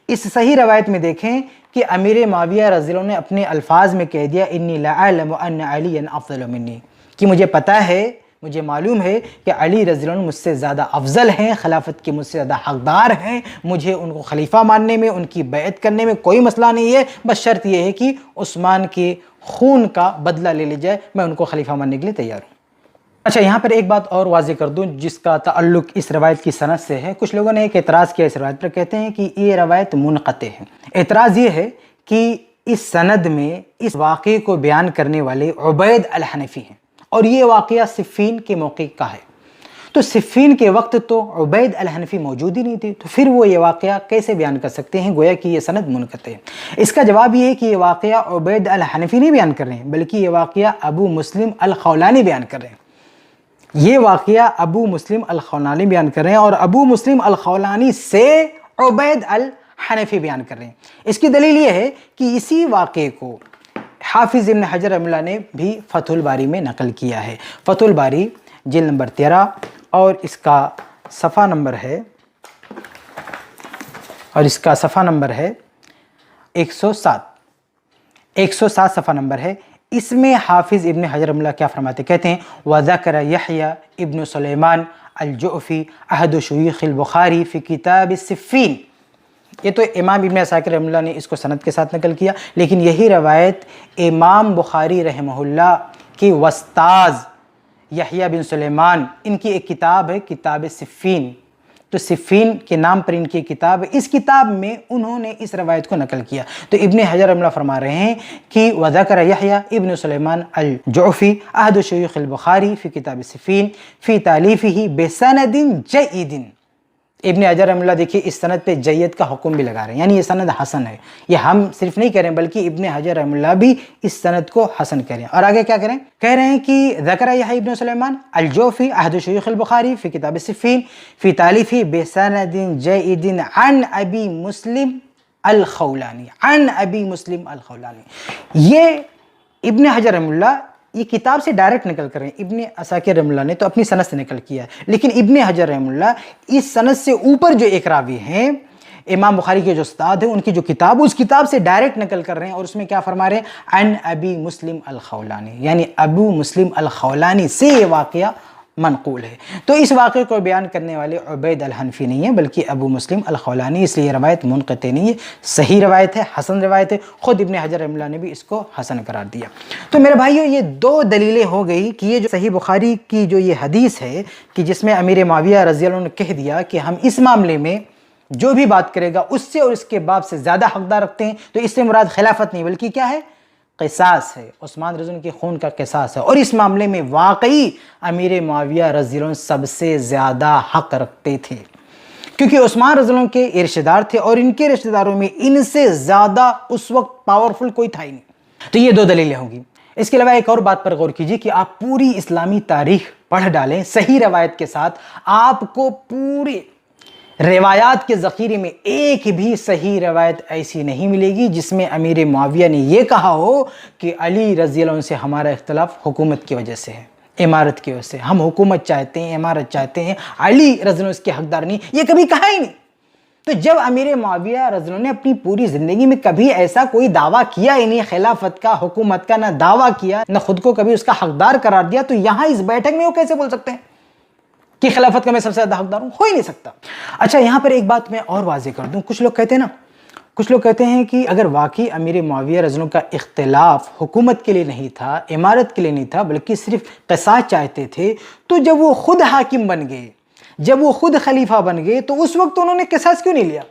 اس صحیح روایت میں دیکھیں کہ امیر معاویہ رضی اللہ عنہ نے اپنے الفاظ میں کہہ دیا انی لا اعلم ان علیا افضل منی، کہ مجھے پتہ ہے، مجھے معلوم ہے کہ علی رضی اللہ عنہ مجھ سے زیادہ افضل ہیں، خلافت کے مجھ سے زیادہ حقدار ہیں، مجھے ان کو خلیفہ ماننے میں، ان کی بیعت کرنے میں کوئی مسئلہ نہیں ہے، بس شرط یہ ہے کہ عثمان کے خون کا بدلہ لے لی جائے، میں ان کو خلیفہ ماننے کے لیے تیار ہوں۔ اچھا یہاں پر ایک بات اور واضح کر دوں جس کا تعلق اس روایت کی سند سے ہے. کچھ لوگوں نے ایک اعتراض کیا اس روایت پر، کہتے ہیں کہ یہ روایت منقطع ہے. اعتراض یہ ہے کہ اس سند میں اس واقعے کو بیان کرنے والے عبید الحنفی ہیں اور یہ واقعہ صفین کے موقع کا ہے. تو صفین کے وقت تو عبید الحنفی موجود ہی نہیں تھے، تو پھر وہ یہ واقعہ کیسے بیان کر سکتے ہیں؟ گویا کہ یہ سند منقطع ہے. اس کا جواب یہ ہے کہ یہ واقعہ عبید الحنفی نہیں بیان کر رہے ہیں بلکہ یہ واقعہ ابو مسلم الخولانی بیان کر رہے ہیں. یہ واقعہ ابو مسلم الخولانی بیان کر رہے ہیں اور ابو مسلم الخولانی سے عبید الحنفی بیان کر رہے ہیں. اس کی دلیل یہ ہے کہ اسی واقعے کو حافظ ابن حجر رحمہ اللہ نے بھی فتح الباری میں نقل کیا ہے. فتح الباری جلد نمبر 13 اور اس کا صفحہ نمبر ہے 107 صفحہ نمبر ہے. اس میں حافظ ابن حجر رحمہ اللہ کیا فرماتے، کہتے ہیں وَذَكَرَ يَحْيَى ابن سلیمان الجعفی احد شیوخ البخاری فی کتاب الصفین. یہ تو امام ابن عساکر رحمہ اللہ نے اس کو سند کے ساتھ نقل کیا، لیکن یہی روایت امام بخاری رحمہ اللہ کی استاذ یحییٰ بن سلیمان، ان کی ایک کتاب ہے کتاب صفین. تو صفین کے نام پر ان کی کتاب ہے. اس کتاب میں انہوں نے اس روایت کو نقل کیا. تو ابن حجر رحمہ اللہ فرما رہے ہیں کہ وَذَكَرَ يَحْيَى ابن سلیمان الجعفی احد شیوخ البخاری فی کتاب صفین فی تالیفہ بسند جید. ابن حجر رحمہ اللہ دیکھیے اس سند پہ جید کا حکم بھی لگا رہے ہیں، یعنی یہ سند حسن ہے. یہ ہم صرف نہیں کہہ رہے ہیں بلکہ ابن حجر رحمہ اللہ بھی اس سند کو حسن کہہ رہے ہیں. اور آگے کیا کہہ رہے ہیں کہ ذکر یحییٰ ابن سلیمان الجوفی احد شیوخ البخاری فی کتاب الصفین فی تالیفہ بسند جید عن ابی مسلم الخولانی. یہ ابن حجر رحمہ اللہ یہ کتاب سے ڈائریکٹ نکل کر رہے ہیں. ابن عساکر رحمہ اللہ نے تو اپنی سند سے نقل کیا ہے، لیکن ابن حجر رحمہ اللہ اس سند سے اوپر جو ایک راوی ہیں امام بخاری کے جو استاد ہیں ان کی جو کتاب، اس کتاب سے ڈائریکٹ نقل کر رہے ہیں اور اس میں کیا فرما رہے ہیں عن ابی مسلم الخولانی، یعنی ابو مسلم الخولانی سے یہ واقعہ منقول ہے. تو اس واقعے کو بیان کرنے والے عبید الحنفی نہیں ہیں بلکہ ابو مسلم الخولانی، اس لیے یہ روایت منقطع نہیں ہے، صحیح روایت ہے، حسن روایت ہے. خود ابن حجر رحمہ اللہ نے بھی اس کو حسن قرار دیا. تو میرے بھائیو یہ دو دلیلیں ہو گئی کہ یہ جو صحیح بخاری کی جو یہ حدیث ہے کہ جس میں امیر معاویہ رضی اللہ عنہ نے کہہ دیا کہ ہم اس معاملے میں جو بھی بات کرے گا اس سے اور اس کے باپ سے زیادہ حقدار رکھتے ہیں، تو اس سے مراد خلافت نہیں بلکہ کیا ہے؟ قصاص ہے. عثمان رضی اللہ عنہ کے خون کا قصاص ہے، اور اس معاملے میں واقعی امیر معاویہ رضی اللہ عنہ سب سے زیادہ حق رکھتے تھے، کیونکہ عثمان رضی اللہ عنہ کے رشتہ دار تھے اور ان کے رشتہ داروں میں ان سے زیادہ اس وقت پاورفل کوئی تھا ہی نہیں. تو یہ دو دلیلیں ہوں گی. اس کے علاوہ ایک اور بات پر غور کیجیے کہ آپ پوری اسلامی تاریخ پڑھ ڈالیں صحیح روایت کے ساتھ، آپ کو پورے روایات کے ذخیرے میں ایک بھی صحیح روایت ایسی نہیں ملے گی جس میں امیر معاویہ نے یہ کہا ہو کہ علی رضی اللہ عنہ سے ہمارا اختلاف حکومت کی وجہ سے ہے، امارت کی وجہ سے، ہم حکومت چاہتے ہیں، امارت چاہتے ہیں، علی رضی اللہ عنہ اس کے حقدار نہیں. یہ کبھی کہا ہی نہیں. تو جب امیر معاویہ رضی اللہ عنہ نے اپنی پوری زندگی میں کبھی ایسا کوئی دعویٰ کیا ہی نہیں خلافت کا، حکومت کا، نہ دعویٰ کیا، نہ خود کو کبھی اس کا حقدار قرار دیا، تو یہاں اس بیٹھک میں وہ کیسے بول سکتے ہیں کہ خلافت کا میں سب سے زیادہ حقدار ہوں؟ ہو ہی نہیں سکتا. اچھا یہاں پر ایک بات میں اور واضح کر دوں. کچھ لوگ کہتے ہیں کہ اگر واقعی امیر معاویہ رضی اللہ عنہ کا اختلاف حکومت کے لیے نہیں تھا، امارت کے لیے نہیں تھا، بلکہ صرف قصاص چاہتے تھے، تو جب وہ خود حاکم بن گئے، جب وہ خود خلیفہ بن گئے، تو اس وقت انہوں نے قصاص کیوں نہیں لیا؟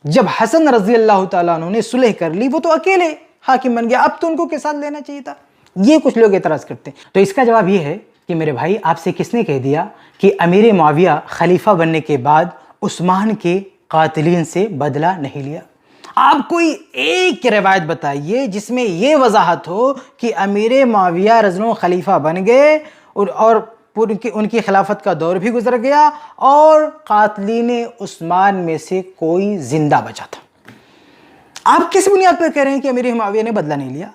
جب حسن رضی اللہ تعالیٰ عنہ نے صلح کر لی، وہ تو اکیلے حاکم بن گیا، اب تو ان کو قصاص لینا چاہیے تھا. یہ کچھ لوگ اعتراض کرتے ہیں. تو اس کا جواب یہ ہے کہ میرے بھائی آپ سے کس نے کہہ دیا کہ امیر معاویہ خلیفہ بننے کے بعد عثمان کے قاتلین سے بدلہ نہیں لیا؟ آپ کوئی ایک روایت بتائیے جس میں یہ وضاحت ہو کہ امیر معاویہ رضی اللہ عنہ خلیفہ بن گئے اور ان کی خلافت کا دور بھی گزر گیا اور قاتلین عثمان میں سے کوئی زندہ بچا تھا. آپ کس بنیاد پر کہہ رہے ہیں کہ امیر معاویہ نے بدلہ نہیں لیا؟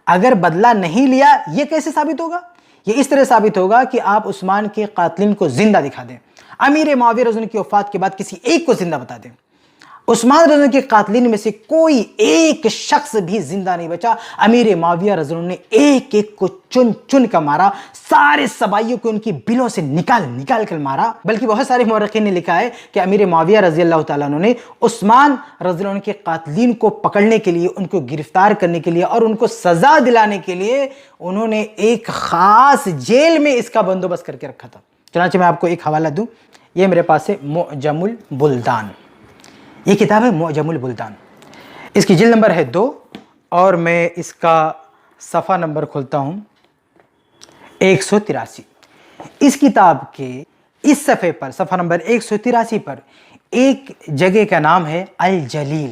اگر بدلہ نہیں لیا یہ کیسے ثابت ہوگا؟ یہ اس طرح ثابت ہوگا کہ آپ عثمان کے قاتلین کو زندہ دکھا دیں، امیر معاویہ رضی اللہ عنہ کی وفات کے بعد کسی ایک کو زندہ بتا دیں. عثمان رضی اللہ عنہ کے قاتلین میں سے کوئی ایک شخص بھی زندہ نہیں بچا. امیر معاویہ رضی اللہ عنہ نے ایک ایک کو چن چن کر مارا, سارے سبائیوں کو ان کی بلوں سے نکال کر مارا. بلکہ بہت سارے مورخین نے لکھا ہے کہ امیر معاویہ رضی اللہ تعالیٰ عنہ نے عثمان رضی اللہ عنہ کے قاتلین کو پکڑنے کے لیے, ان کو گرفتار کرنے کے لیے اور ان کو سزا دلانے کے لیے انہوں نے ایک خاص جیل میں اس کا بندوبست کر کے رکھا تھا. چنانچہ میں آپ کو ایک حوالہ دوں, یہ میرے پاس ہے معجم البلدان, یہ کتاب ہے معجم البلدان, اس کی جلد نمبر ہے 2 اور میں اس کا صفحہ نمبر کھولتا ہوں 183. اس کتاب کے اس صفحے پر صفحہ نمبر 183 پر ایک جگہ کا نام ہے الجلیل,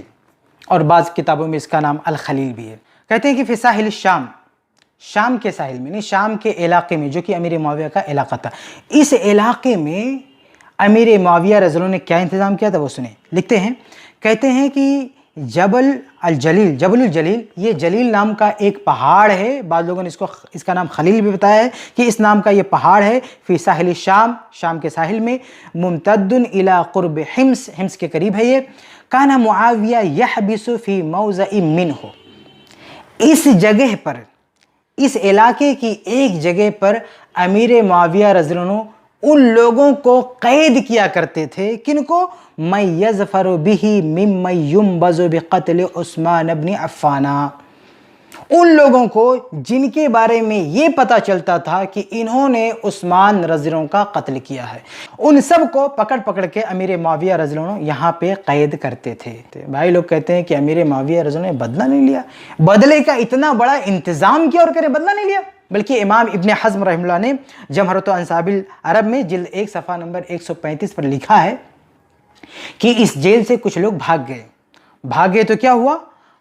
اور بعض کتابوں میں اس کا نام الخلیل بھی ہے. کہتے ہیں کہ فی ساحل الشام, شام کے ساحل میں, نہیں شام کے علاقے میں, جو کہ امیر معاویہ کا علاقہ تھا, اس علاقے میں امیر معاویہ رضی اللہ عنہ نے کیا انتظام کیا تھا وہ سنیں. لکھتے ہیں, کہتے ہیں کہ جبل الجلیل, یہ جلیل نام کا ایک پہاڑ ہے, بعض لوگوں نے اس کا نام خلیل بھی بتایا ہے کہ اس نام کا یہ پہاڑ ہے, فی ساحل الشام, شام کے ساحل میں, ممتد الی قرب حمص کے قریب ہے یہ. کان معاویہ یحبس فی موضع منہ, اس جگہ پر, اس علاقے کی ایک جگہ پر امیر معاویہ رضی اللہ عنہ ان لوگوں کو قید کیا کرتے تھے. کن کو؟ من یظفر بہ ممن ینبذ بقتل عثمان بن عفان, ان لوگوں کو جن کے بارے میں یہ پتہ چلتا تھا کہ انہوں نے عثمان رضی اللہ عنہ کا قتل کیا ہے, ان سب کو پکڑ کے امیر معاویہ رضی اللہ عنہ یہاں پہ قید کرتے تھے. بھائی لوگ کہتے ہیں کہ امیر معاویہ رضی اللہ عنہ نے بدلہ نہیں لیا, بدلے کا اتنا بڑا انتظام کیا اور کرے بدلہ نہیں لیا. بلکہ امام ابن حزم رحمہ اللہ نے جمہرۃ انصاب العرب میں جلد 1 صفحہ نمبر 135 پر لکھا ہے کہ اس جیل سے کچھ لوگ بھاگ گئے تو کیا ہوا؟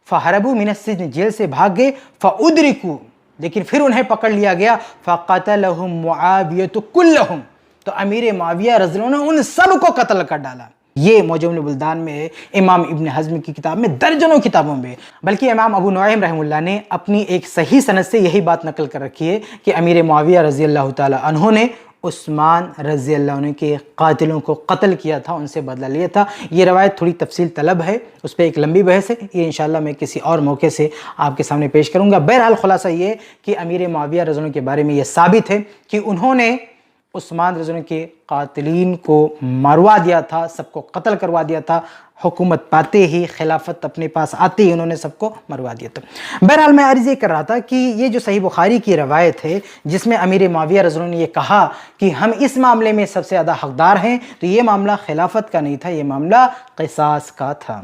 فہربوا من السجن, جیل سے بھاگ گئے, فادرکوا, لیکن پھر انہیں پکڑ لیا گیا, فقتلهم معاویہ کلہم, تو امیر معاویہ رضی اللہ عنہ نے ان سب کو قتل کر ڈالا. یہ معجم البلدان میں ہے, امام ابن حزم کی کتاب میں, درجنوں کتابوں میں. بلکہ امام ابو نعیم رحمہ اللہ نے اپنی ایک صحیح سند سے یہی بات نقل کر رکھی ہے کہ امیر معاویہ رضی اللہ تعالی عنہ نے عثمان رضی اللہ عنہ کے قاتلوں کو قتل کیا تھا, ان سے بدلہ لیا تھا. یہ روایت تھوڑی تفصیل طلب ہے, اس پہ ایک لمبی بحث ہے, یہ انشاءاللہ میں کسی اور موقع سے آپ کے سامنے پیش کروں گا. بہرحال خلاصہ یہ کہ امیر معاویہ رضی اللہ عنہ کے بارے میں یہ ثابت ہے کہ انہوں نے عثمان رضی اللہ عنہ کے قاتلین کو مروا دیا تھا, سب کو قتل کروا دیا تھا. حکومت پاتے ہی, خلافت اپنے پاس آتے ہی انہوں نے سب کو مروا دیا تھا. بہرحال میں عرض یہ کر رہا تھا کہ یہ جو صحیح بخاری کی روایت ہے جس میں امیر معاویہ رضی اللہ عنہ نے یہ کہا کہ ہم اس معاملے میں سب سے زیادہ حقدار ہیں, تو یہ معاملہ خلافت کا نہیں تھا, یہ معاملہ قصاص کا تھا.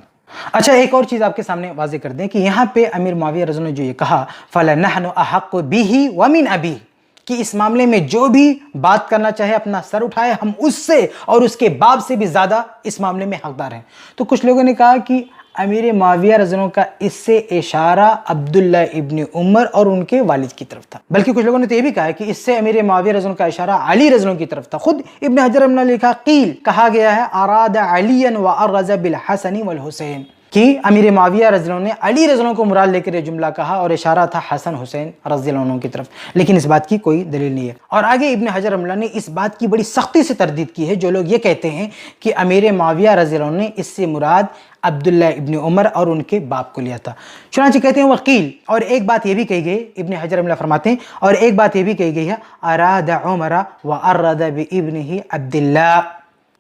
اچھا, ایک اور چیز آپ کے سامنے واضح کر دیں کہ یہاں پہ امیر معاویہ رضی اللہ عنہ نے جو یہ کہا فَلَنَحْنُ أَحَقُّ بِهِ وَمِنْ أَبِيهِ, کہ اس معاملے میں جو بھی بات کرنا چاہے اپنا سر اٹھائے, ہم اس سے اور اس کے باپ سے بھی زیادہ اس معاملے میں حقدار ہیں. تو کچھ لوگوں نے کہا کہ امیر معاویہ رضی اللہ عنہ کا اس سے اشارہ عبداللہ ابن عمر اور ان کے والد کی طرف تھا. بلکہ کچھ لوگوں نے تو یہ بھی کہا کہ اس سے امیر معاویہ رضی اللہ عنہ کا اشارہ علی رضی اللہ عنہ کی طرف تھا. خود ابن حجر نے لکھا قیل, کہا گیا ہے اراد علی وارز بالحسن والحسین, کہ امیر معاویہ رضی اللہ عنہ نے علی رضی اللہ عنہ کو مراد لے کر یہ جملہ کہا اور اشارہ تھا حسن حسین رضی اللہ عنہ کی طرف, لیکن اس بات کی کوئی دلیل نہیں ہے. اور آگے ابن حجر رحمہ اللہ نے اس بات کی بڑی سختی سے تردید کی ہے جو لوگ یہ کہتے ہیں کہ امیر معاویہ رضی اللہ عنہ نے اس سے مراد عبداللہ ابن عمر اور ان کے باپ کو لیا تھا. چنانچہ کہتے ہیں وقیل, اور ایک بات یہ بھی کہی گئی, ابن حجر رحمہ اللہ فرماتے ہیں, اور ایک بات یہ بھی کہی گئی ہے اراد عمر وارد بابنہ عبداللہ.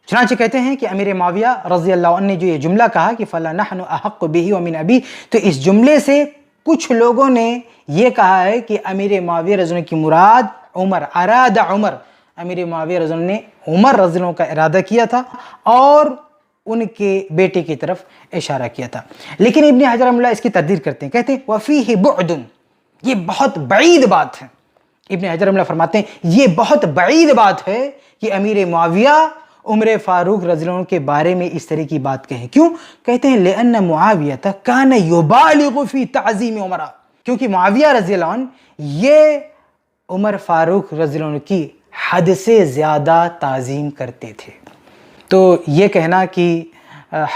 چنانچہ کہتے ہیں کہ امیر معاویہ رضی اللہ عنہ نے جو یہ جملہ کہا کہ فَلَنَحْنُ أَحَقُّ بِهِ وَمِنْ أَبِيهِ, تو اس جملے سے کچھ لوگوں نے یہ کہا ہے کہ امیر معاویہ رضی اللہ عنہ کی مراد عمر, اراد عمر, امیر معاویہ رضی اللہ عنہ نے عمر رضی اللہ عنہ کا ارادہ کیا تھا اور ان کے بیٹے کی طرف اشارہ کیا تھا. لیکن ابن حجر رحمہ اللہ اس کی تردید کرتے ہیں, کہتے ہیں وَفِيهِ بُعْدٌ, یہ بہت بعید بات ہے. ابن حجر رحمہ اللہ فرماتے ہیں یہ بہت بعید بات ہے کہ امیر معاویہ عمر فاروق رضی اللہ عنہ کے بارے میں اس طرح کی بات کہیں. کیوں؟ کہتے ہیں لِأَنَّ مُعَاوِيَةَ كَانَ يُبَالِغُ فِي تَعْظِيمِ عُمَرَ, کیونکہ معاویہ رضی اللہ عنہ یہ عمر فاروق رضی اللہ عنہ کی حد سے زیادہ تعظیم کرتے تھے. تو یہ کہنا کہ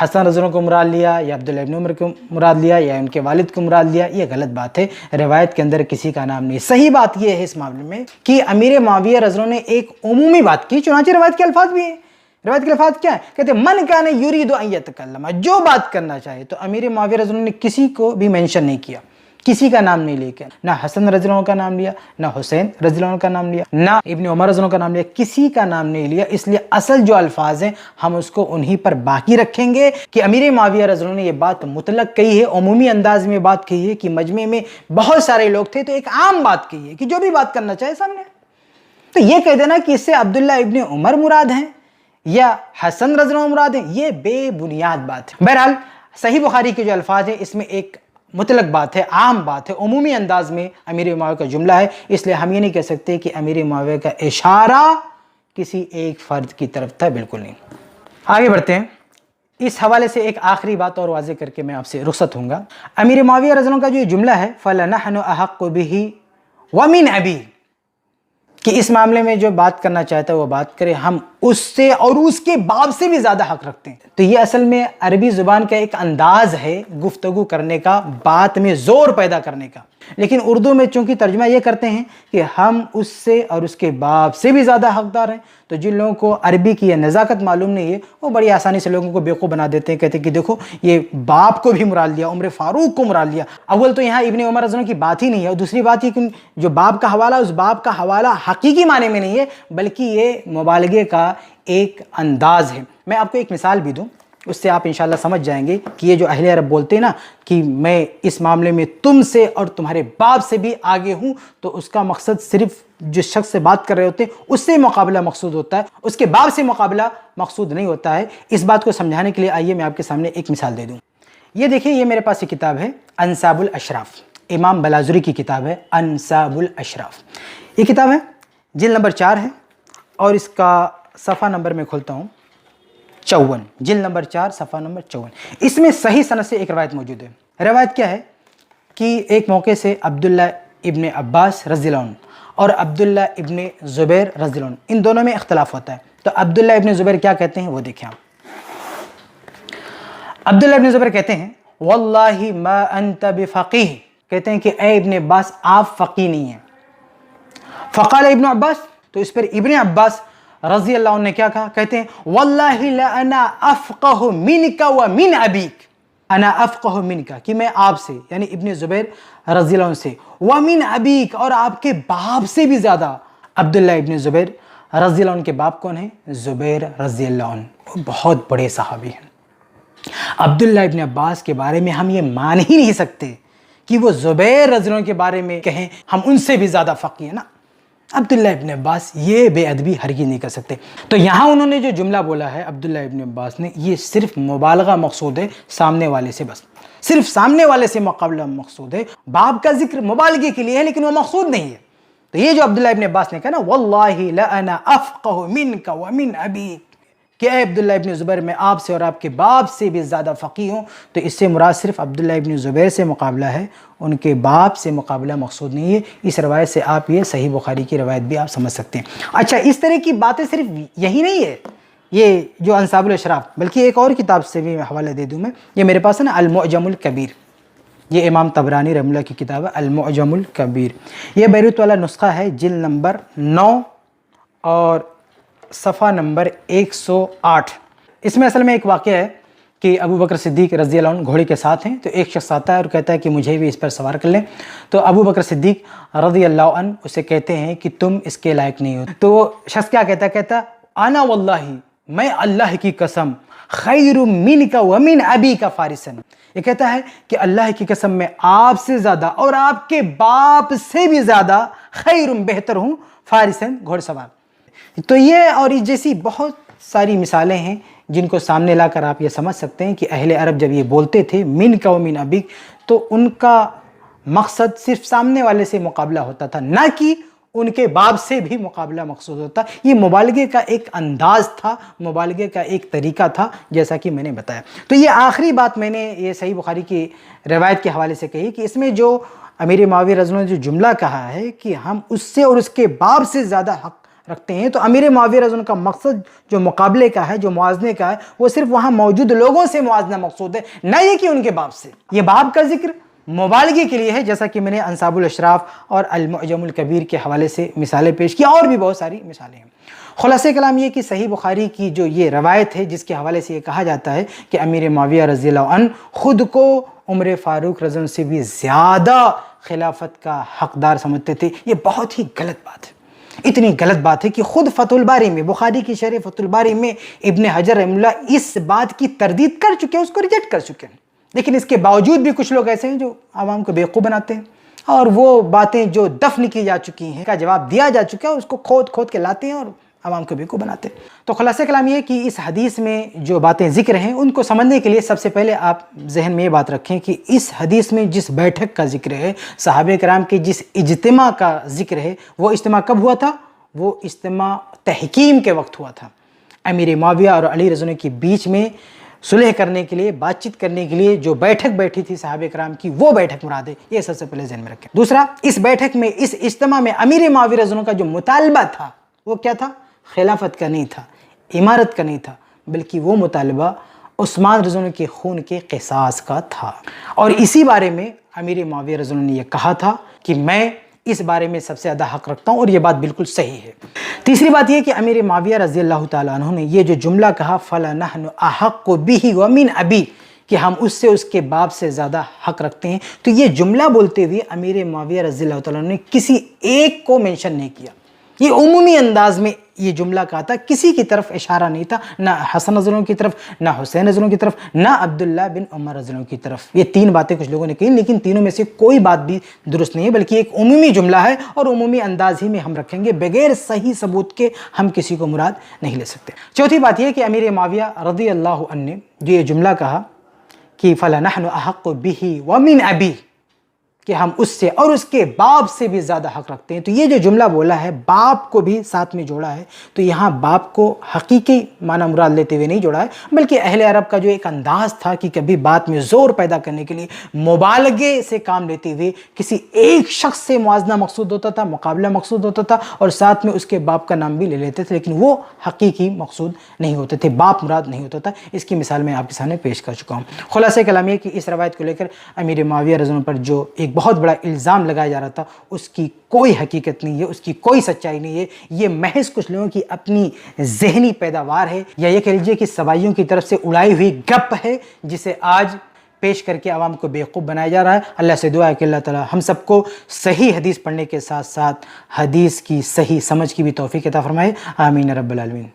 حسن رضی اللہ عنہ کو مراد لیا یا عبداللہ ابن عمر کو مراد لیا یا ان کے والد کو مراد لیا, یہ غلط بات ہے. روایت کے اندر کسی کا نام نہیں. صحیح بات یہ ہے اس معاملے میں کہ امیر معاویہ رضی اللہ عنہ نے ایک عمومی بات کی, چنانچہ روایت کے الفاظ بھی ہیں روایت کے الفاظ کیا ہے؟ کہتے ہیں من کان یرید ان یتکلم، جو بات کرنا چاہے. تو امیر معاویہ رضی اللہ عنہ نے کسی کو بھی مینشن نہیں کیا، کسی کا نام نہیں لے کے، نہ حسن رضی اللہ عنہ کا نام لیا، نہ حسین رضی اللہ عنہ کا نام لیا، نہ ابن عمر رضی اللہ عنہ کا نام لیا، کسی کا نام نہیں لیا. اس لیے اصل جو الفاظ ہیں ہم اس کو انہی پر باقی رکھیں گے کہ امیر معاویہ رضی اللہ عنہ نے یہ بات مطلق کہی ہے، عمومی انداز میں بات کہی ہے کہ مجمع میں بہت سارے لوگ تھے، تو ایک عام بات کہی ہے کہ جو بھی بات کرنا چاہے سامنے. تو یہ کہہ دینا کہ اس سے عبداللہ ابن عمر مراد ہیں یا حسن رضی اللہ عنہ مراد ہیں، یہ بے بنیاد بات ہے. بہرحال صحیح بخاری کے جو الفاظ ہیں اس میں ایک مطلق بات ہے، عام بات ہے، عمومی انداز میں امیر معاویہ کا جملہ ہے. اس لیے ہم یہ نہیں کہہ سکتے کہ امیر معاویہ کا اشارہ کسی ایک فرد کی طرف تھا، بالکل نہیں. آگے بڑھتے ہیں. اس حوالے سے ایک آخری بات اور واضح کر کے میں آپ سے رخصت ہوں گا. امیر معاویہ رضی اللہ عنہ کا جو جملہ ہے فَلَنَحْنُ أَحَقُّ بِهِ وَمِنْ أَبِيهِ، کہ اس معاملے میں جو بات کرنا چاہتا ہے وہ بات کرے، ہم اس سے اور اس کے باپ سے بھی زیادہ حق رکھتے ہیں. تو یہ اصل میں عربی زبان کا ایک انداز ہے گفتگو کرنے کا، بات میں زور پیدا کرنے کا. لیکن اردو میں چونکہ ترجمہ یہ کرتے ہیں کہ ہم اس سے اور اس کے باپ سے بھی زیادہ حقدار ہیں، تو جن لوگوں کو عربی کی یہ نزاکت معلوم نہیں ہے وہ بڑی آسانی سے لوگوں کو بیوقوف بنا دیتے ہیں. کہتے ہیں کہ دیکھو یہ باپ کو بھی مراد لیا، عمر فاروق کو مراد لیا. اول تو یہاں ابن عمر رضی اللہ عنہ کی بات ہی نہیں ہے، اور دوسری بات یہ کہ جو باپ کا حوالہ، اس باپ کا حوالہ حقیقی معنی میں نہیں ہے بلکہ یہ مبالغے کا ایک انداز ہے. میں آپ کو ایک مثال بھی دوں، اس سے آپ انشاءاللہ سمجھ جائیں گے کہ یہ جو اہل عرب بولتے ہیں نا کہ میں اس معاملے میں تم سے اور تمہارے باپ سے بھی آگے ہوں، تو اس کا مقصد صرف جس شخص سے بات کر رہے ہوتے ہیں اس سے مقابلہ مقصود ہوتا ہے، اس کے باپ سے مقابلہ مقصود نہیں ہوتا ہے. اس بات کو سمجھانے کے لیے آئیے میں آپ کے سامنے ایک مثال دے دوں. یہ دیکھیں، یہ میرے پاس یہ کتاب ہے انساب الاشراف، امام بلاذری کی کتاب ہے انساب الاشراف. یہ کتاب ہے، جلد نمبر 4 ہے، اور اس کا صفحہ نمبر میں کھولتا ہوں 54، جلد نمبر 4 صفحہ نمبر 54. اس میں صحیح سند سے ایک روایت موجود ہے. روایت کیا ہے کہ ایک موقع سے عبداللہ ابن عباس رضی اللہ عنہ اور عبداللہ ابن زبیر رضی اللہ عنہ، ان دونوں میں اختلاف ہوتا ہے. تو عبداللہ ابن زبیر کیا کہتے ہیں وہ دیکھیں آپ. عبداللہ ابن زبیر کہتے ہیں واللہ ما انت بفقیہ، کہتے ہیں کہ اے ابن عباس آپ فقیہ نہیں ہیں. فقال ابن عباس، تو اس پر ابن عباس رضی اللہ عنہ نے کیا کہا؟ کہتے ہیں واللہ لأنا افقہ منک ومن ابیک، انا افقہ منک، کہ میں آپ سے یعنی ابن زبیر رضی اللہ عنہ سے، ومن ابیک، اور آپ کے باپ سے بھی زیادہ. عبداللہ ابن زبیر رضی اللہ عنہ کے باپ کون ہیں؟ زبیر رضی اللہ عنہ، وہ بہت بڑے صحابی ہیں. عبداللہ ابن عباس کے بارے میں ہم یہ مان ہی نہیں سکتے کہ وہ زبیر رضی اللہ عنہ کے بارے میں کہیں ہم ان سے بھی زیادہ فقیہ ہیں نا. عبداللہ ابن عباس یہ بے ادبی ہرگز نہیں کر سکتے. تو یہاں انہوں نے جو جملہ بولا ہے عبداللہ ابن عباس نے، یہ صرف مبالغہ مقصود ہے سامنے والے سے، بس صرف سامنے والے سے مقابلہ مقصود ہے. باپ کا ذکر مبالغے کے لیے ہے لیکن وہ مقصود نہیں ہے. تو یہ جو عبداللہ ابن عباس نے کہا نا واللہ لأنا افقہ منک ومن ابیک، کہ اے عبداللہ ابن زبیر میں آپ سے اور آپ کے باپ سے بھی زیادہ فقیہ ہوں، تو اس سے مراد صرف عبداللہ ابن زبیر سے مقابلہ ہے، ان کے باپ سے مقابلہ مقصود نہیں ہے. اس روایت سے آپ یہ صحیح بخاری کی روایت بھی آپ سمجھ سکتے ہیں. اچھا، اس طرح کی باتیں صرف یہی نہیں ہے یہ جو انساب الاشراف، بلکہ ایک اور کتاب سے بھی حوالہ دے دوں میں. یہ میرے پاس ہے نا المعجم الکبیر، یہ امام طبرانی رحمہ اللہ کی کتاب ہے المعجم الکبیر. یہ بیروت والا نسخہ ہے، جلد نمبر 9 اور صفحہ نمبر 108. اس میں اصل میں ایک واقعہ ہے کہ ابو بکر صدیق رضی اللہ عنہ گھوڑے کے ساتھ ہیں، تو ایک شخص آتا ہے اور کہتا ہے کہ مجھے بھی اس پر سوار کر لیں. تو ابو بکر صدیق رضی اللہ عنہ اسے کہتے ہیں کہ تم اس کے لائق نہیں ہو. تو وہ شخص کیا کہتا ہے؟ کہتا انا واللہ، میں اللہ کی قسم، خیر منک ومن ابیک فارسا، یہ کہتا ہے کہ اللہ کی قسم میں آپ سے زیادہ اور آپ کے باپ سے بھی زیادہ خیر، بہتر ہوں، فارسن، گھوڑ سوار. تو یہ اور اس جیسی بہت ساری مثالیں ہیں جن کو سامنے لا کر آپ یہ سمجھ سکتے ہیں کہ اہل عرب جب یہ بولتے تھے منک ومن ابیک، تو ان کا مقصد صرف سامنے والے سے مقابلہ ہوتا تھا، نہ کہ ان کے باپ سے بھی مقابلہ مقصود ہوتا. یہ مبالغے کا ایک انداز تھا، مبالغے کا ایک طریقہ تھا، جیسا کہ میں نے بتایا. تو یہ آخری بات میں نے یہ صحیح بخاری کی روایت کے حوالے سے کہی کہ اس میں جو امیر معاویہ رضی اللہ عنہ نے جو جملہ کہا ہے کہ ہم اس سے اور اس کے باپ سے زیادہ حق رکھتے ہیں، تو امیر معاویہ رضی اللہ عنہ کا مقصد جو مقابلے کا ہے، جو موازنے کا ہے، وہ صرف وہاں موجود لوگوں سے موازنہ مقصود ہے، نہ یہ کہ ان کے باپ سے. یہ باپ کا ذکر مبالغے کے لیے ہے، جیسا کہ میں نے انصاب الاشراف اور المعجم الکبیر کے حوالے سے مثالیں پیش کی، اور بھی بہت ساری مثالیں ہیں۔ خلاصہ کلام یہ کہ صحیح بخاری کی جو یہ روایت ہے جس کے حوالے سے یہ کہا جاتا ہے کہ امیر معاویہ رضی اللہ عنہ خود کو عمر فاروق رضی اللہ عنہ سے بھی زیادہ خلافت کا حقدار سمجھتے تھے، یہ بہت ہی غلط بات ہے۔ اتنی غلط بات ہے کہ خود فتح الباری میں، بخاری کی شرح فتح الباری میں ابن حجر رحمہ اللہ اس بات کی تردید کر چکے ہیں، اس کو ریجیکٹ کر چکے ہیں، لیکن اس کے باوجود بھی کچھ لوگ ایسے ہیں جو عوام کو بیوقوف بناتے ہیں، اور وہ باتیں جو دفن کی جا چکی ہیں کا جواب دیا جا چکا ہے، اس کو کھود کھود کے لاتے ہیں اور عوام کو بیوقوف بناتے ہیں۔ تو خلاصہ کلام یہ کہ اس حدیث میں جو باتیں ذکر ہیں ان کو سمجھنے کے لیے سب سے پہلے آپ ذہن میں یہ بات رکھیں کہ اس حدیث میں جس بیٹھک کا ذکر ہے، صحابہ کرام کے جس اجتماع کا ذکر ہے، وہ اجتماع کب ہوا تھا؟ وہ اجتماع تحکیم کے وقت ہوا تھا۔ امیر معاویہ اور علی رضی اللہ عنہ کے بیچ میں صلح کرنے کے لیے، بات چیت کرنے کے لیے جو بیٹھک بیٹھی تھی صحابہ کرام کی، وہ بیٹھک مراد ہے، یہ سب سے پہلے ذہن میں رکھیں۔ دوسرا، اس بیٹھک میں، اس اجتماع میں امیر معاویہ رضی اللہ عنہ کا جو مطالبہ تھا وہ کیا تھا؟ خلافت کا نہیں تھا، امارت کا نہیں تھا، بلکہ وہ مطالبہ عثمان رضی اللہ عنہ کے خون کے قصاص کا تھا، اور اسی بارے میں امیر معاویہ رضی اللہ عنہ نے یہ کہا تھا کہ میں اس بارے میں سب سے زیادہ حق رکھتا ہوں، اور یہ بات بالکل صحیح ہے۔ تیسری بات یہ کہ امیر معاویہ رضی اللہ تعالیٰ عنہ نے یہ جو جملہ کہا فَلَنَحْنُ أَحَقُّ بِهِ وَمِنْ أَبِي، کہ ہم اس سے، اس کے باپ سے زیادہ حق رکھتے ہیں، تو یہ جملہ بولتے ہوئے امیر معاویہ رضی اللہ تعالیٰ عنہ نے کسی ایک کو منشن نہیں کیا، یہ عمومی انداز میں یہ جملہ کہا تھا، کسی کی طرف اشارہ نہیں تھا، نہ حسن رضی اللہ عنہ کی طرف، نہ حسین رضی اللہ عنہ کی طرف، نہ عبداللہ بن عمر رضی اللہ عنہ کی طرف۔ یہ تین باتیں کچھ لوگوں نے کہیں، لیکن تینوں میں سے کوئی بات بھی درست نہیں ہے، بلکہ ایک عمومی جملہ ہے، اور عمومی انداز ہی میں ہم رکھیں گے، بغیر صحیح ثبوت کے ہم کسی کو مراد نہیں لے سکتے۔ چوتھی بات یہ کہ امیر معاویہ رضی اللہ عنہ نے جو یہ جملہ کہا کہ فَلَنَحْنُ أَحَقُّ بِهِ وَمِنْ أَبِي، کہ ہم اس سے اور اس کے باپ سے بھی زیادہ حق رکھتے ہیں، تو یہ جو جملہ بولا ہے باپ کو بھی ساتھ میں جوڑا ہے، تو یہاں باپ کو حقیقی معنی مراد لیتے ہوئے نہیں جوڑا ہے، بلکہ اہل عرب کا جو ایک انداز تھا کہ کبھی بات میں زور پیدا کرنے کے لیے مبالغے سے کام لیتے ہوئے کسی ایک شخص سے موازنہ مقصود ہوتا تھا، مقابلہ مقصود ہوتا تھا، اور ساتھ میں اس کے باپ کا نام بھی لے لیتے تھے، لیکن وہ حقیقی مقصود نہیں ہوتے تھے، باپ مراد نہیں ہوتا تھا۔ اس کی مثال میں آپ کے سامنے پیش کر چکا ہوں۔ خلاصہ کلام یہ کہ اس روایت کو لے کر امیر معاویہ رضی اللہ عنہ پر جو ایک بہت بڑا الزام لگایا جا رہا تھا، اس کی کوئی حقیقت نہیں ہے، اس کی کوئی سچائی نہیں ہے، یہ محض کچھ لوگوں کی اپنی ذہنی پیداوار ہے، یا یہ کہہ لیجیے کہ سوائیوں کی طرف سے اڑائی ہوئی گپ ہے، جسے آج پیش کر کے عوام کو بیوقوف بنایا جا رہا ہے۔ اللہ سے دعا ہے کہ اللہ تعالی ہم سب کو صحیح حدیث پڑھنے کے ساتھ ساتھ حدیث کی صحیح سمجھ کی بھی توفیق عطا فرمائے، آمین رب العالمین۔